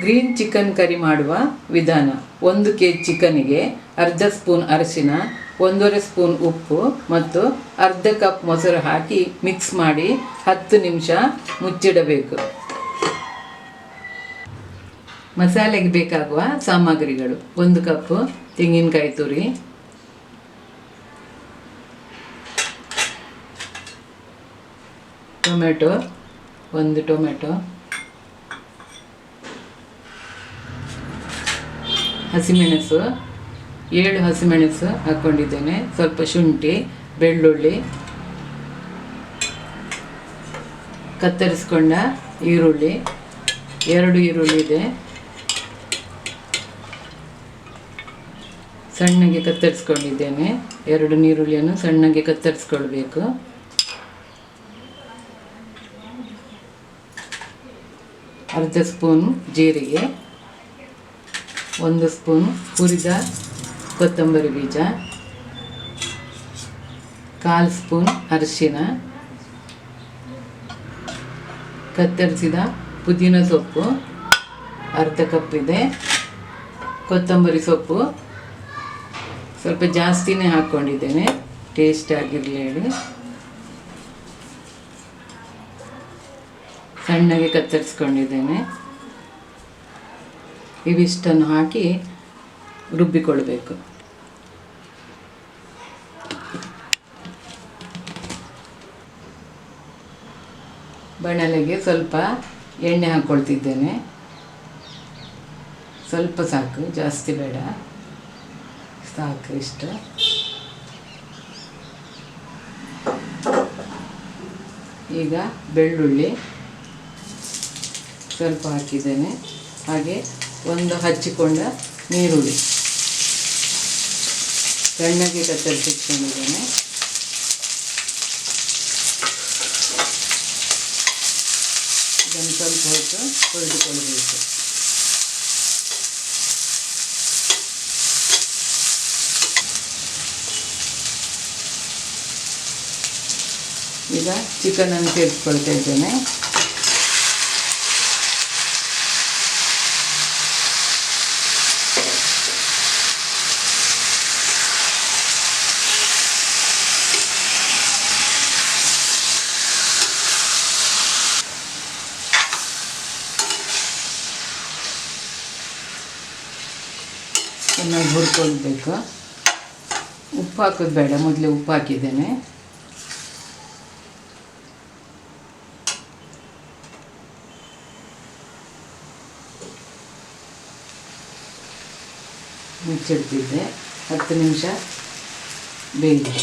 Green chicken curry ಮಾಡುವ ವಿಧಾನ. 1 kg ಚಿಕನಿಗೆ ಅರ್ಧ ಸ್ಪೂನ್ ಅರಿಶಿನ, 1.5 ಸ್ಪೂನ್ ಉಪ್ಪು ಮತ್ತು ಅರ್ಧ ಕಪ್ ಮೊಸರು ಹಾಕಿ ಮಿಕ್ಸ್ ಮಾಡಿ 10 ನಿಮಿಷ ಮುಚ್ಚಿಡಬೇಕು. ಮಸಾಲೆಗೆ ಬೇಕಾಗುವ ಸಾಮಗ್ರಿಗಳು: 1 ಕಪ್ ತೆಂಗಿನಕಾಯಿ ತುರಿ, ಟೊಮೆಟೊ 1 ಟೊಮೆಟೊ, ಹಸಿಮೆಣಸು 7 ಹಸಿಮೆಣಸು ಹಾಕ್ಕೊಂಡಿದ್ದೇನೆ, ಸ್ವಲ್ಪ ಶುಂಠಿ, ಬೆಳ್ಳುಳ್ಳಿ, ಕತ್ತರಿಸ್ಕೊಂಡ ಈರುಳ್ಳಿ 2 ಈರುಳ್ಳಿ ಇದೆ, ಸಣ್ಣಗೆ ಕತ್ತರಿಸ್ಕೊಂಡಿದ್ದೇನೆ. 2 ಈರುಳ್ಳಿಯನ್ನು ಸಣ್ಣಗೆ ಕತ್ತರಿಸ್ಕೊಳ್ಬೇಕು. ಅರ್ಧ ಸ್ಪೂನ್ ಜೀರಿಗೆ, 1 ಸ್ಪೂನ್ ಹುರಿದ ಕೊತ್ತಂಬರಿ ಬೀಜ, 1/4 ಸ್ಪೂನ್ ಅರಿಶಿನ, ಕತ್ತರಿಸಿದ ಪುದೀನ ಸೊಪ್ಪು ಅರ್ಧ ಕಪ್ ಇದೆ, ಕೊತ್ತಂಬರಿ ಸೊಪ್ಪು ಸ್ವಲ್ಪ ಜಾಸ್ತಿನೇ ಹಾಕ್ಕೊಂಡಿದ್ದೇನೆ ಟೇಸ್ಟ್ ಆಗಿರಲಿ ಹೇಳಿ. ಸಣ್ಣಗೆ ಕತ್ತರಿಸ್ಕೊಂಡಿದ್ದೇನೆ. ಇವಿಷ್ಟನ್ನು ಹಾಕಿ ರುಬ್ಬಿಕೊಳ್ಬೇಕು. ಬಾಣಲೆಗೆ ಸ್ವಲ್ಪ ಎಣ್ಣೆ ಹಾಕ್ಕೊಳ್ತಿದ್ದೇನೆ. ಸ್ವಲ್ಪ ಸಾಕು, ಜಾಸ್ತಿ ಬೇಡ, ಸಾಕು ಇಷ್ಟು. ಈಗ ಬೆಳ್ಳುಳ್ಳಿ ಸ್ವಲ್ಪ ಹಾಕಿದ್ದೇನೆ, ಹಾಗೆ 1 ಹಚ್ಚಿಕೊಂಡ ನೀರುಳ್ಳಿ ಸಣ್ಣಗೆ ಕತ್ತರಿಸಿಟ್ಕೊಂಡಿದ್ದೇನೆ. ಇದನ್ನು ಸ್ವಲ್ಪ ಹೊತ್ತು ಹುರಿದುಕೊಳ್ಳಬೇಕು. ಈಗ ಚಿಕನನ್ನು ಸೇರಿಸ್ಕೊಳ್ತಾ ಇದ್ದೇನೆ. ಚೆನ್ನಾಗಿ ಹುರ್ಕೊಳ್ಬೇಕು. ಉಪ್ಪು ಹಾಕೋದು ಬೇಡ, ಮೊದಲೇ ಉಪ್ಪು ಹಾಕಿದ್ದೇನೆ. ಮುಚ್ಚಿಡ್ತಿದ್ದೆ, 10 ನಿಮಿಷ ಬೇಯಲಿ.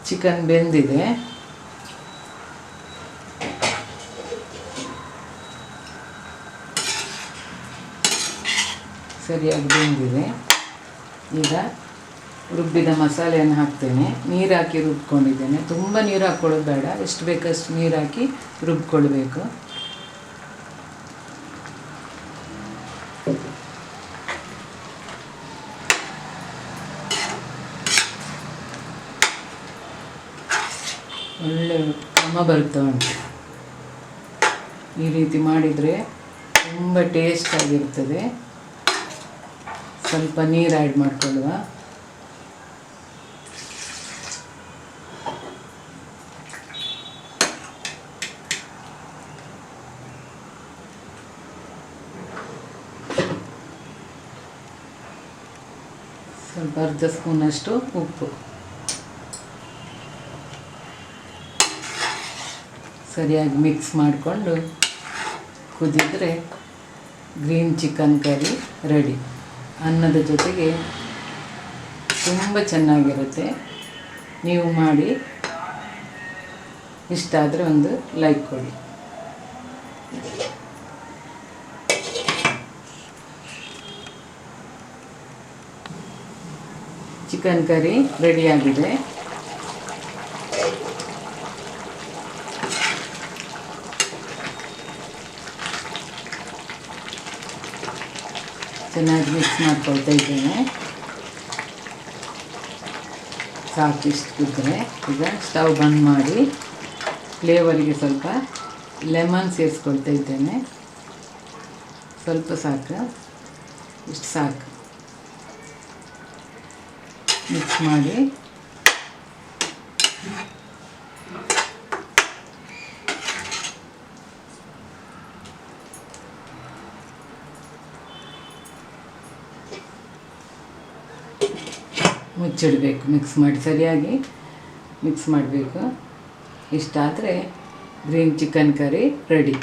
ಚಿಕನ್ ಬೆಂದಿದೆ. ಸರಿಯಾಗಿ ಬೆಂದಿದೆ. ಈಗ ರುಬ್ಬಿದ ಮಸಾಲೆಯನ್ನು ಹಾಕ್ತೇನೆ. ನೀರು ಹಾಕಿ ರುಬ್ಕೊಂಡಿದ್ದೇನೆ. ತುಂಬ ನೀರು ಹಾಕ್ಕೊಳ್ಳೋದು ಬೇಡ, ಎಷ್ಟು ಬೇಕಷ್ಟು ನೀರು ಹಾಕಿ ರುಬ್ಕೊಳ್ಬೇಕು. ಒಳ್ಳೆ ಘಮ ಬರ್ತಾ ಉಂಟು. ಈ ರೀತಿ ಮಾಡಿದರೆ ತುಂಬ ಟೇಸ್ಟ್ ಆಗಿರ್ತದೆ. ಸ್ವಲ್ಪ ನೀರು ಆ್ಯಡ್ ಮಾಡಿಕೊಳ್ಳುವ. ಸ್ವಲ್ಪ ಅರ್ಧ ಸ್ಪೂನಷ್ಟು ಉಪ್ಪು. ಸರಿಯಾಗಿ ಮಿಕ್ಸ್ ಮಾಡಿಕೊಂಡು ಕುದಿದ್ರೆ ಗ್ರೀನ್ ಚಿಕನ್ ಕರಿ ರೆಡಿ. ಅನ್ನದ ಜೊತೆಗೆ ತುಂಬ ಚೆನ್ನಾಗಿರುತ್ತೆ. ನೀವು ಮಾಡಿ, ಇಷ್ಟ ಆದರೆ ಒಂದು ಲೈಕ್ ಕೊಡಿ. ಚಿಕನ್ ಕರಿ ರೆಡಿಯಾಗಿದೆ. ಚೆನ್ನಾಗಿ ಮಿಕ್ಸ್ ಮಾಡ್ಕೊಳ್ತಾ ಇದ್ದೇನೆ. ಸಾಕಿಷ್ಟು ಕುದ್ರೆ ಈಗ ಸ್ಟವ್ ಬಂದ್ ಮಾಡಿ ಫ್ಲೇವರಿಗೆ ಸ್ವಲ್ಪ ಲೆಮನ್ ಸೇರಿಸ್ಕೊಳ್ತಾ ಇದ್ದೇನೆ. ಸ್ವಲ್ಪ ಸಾಕು, ಇಷ್ಟು ಸಾಕು. ಮಿಕ್ಸ್ ಮಾಡಿ ಮುಚ್ಚಿಡಬೇಕು. ಮಿಕ್ಸ್ ಮಾಡಿ ಸರಿಯಾಗಿ ಮಿಕ್ಸ್ ಮಾಡಬೇಕು. ಇಷ್ಟಾದರೆ ಗ್ರೀನ್ ಚಿಕನ್ ಕರಿ ರೆಡಿ.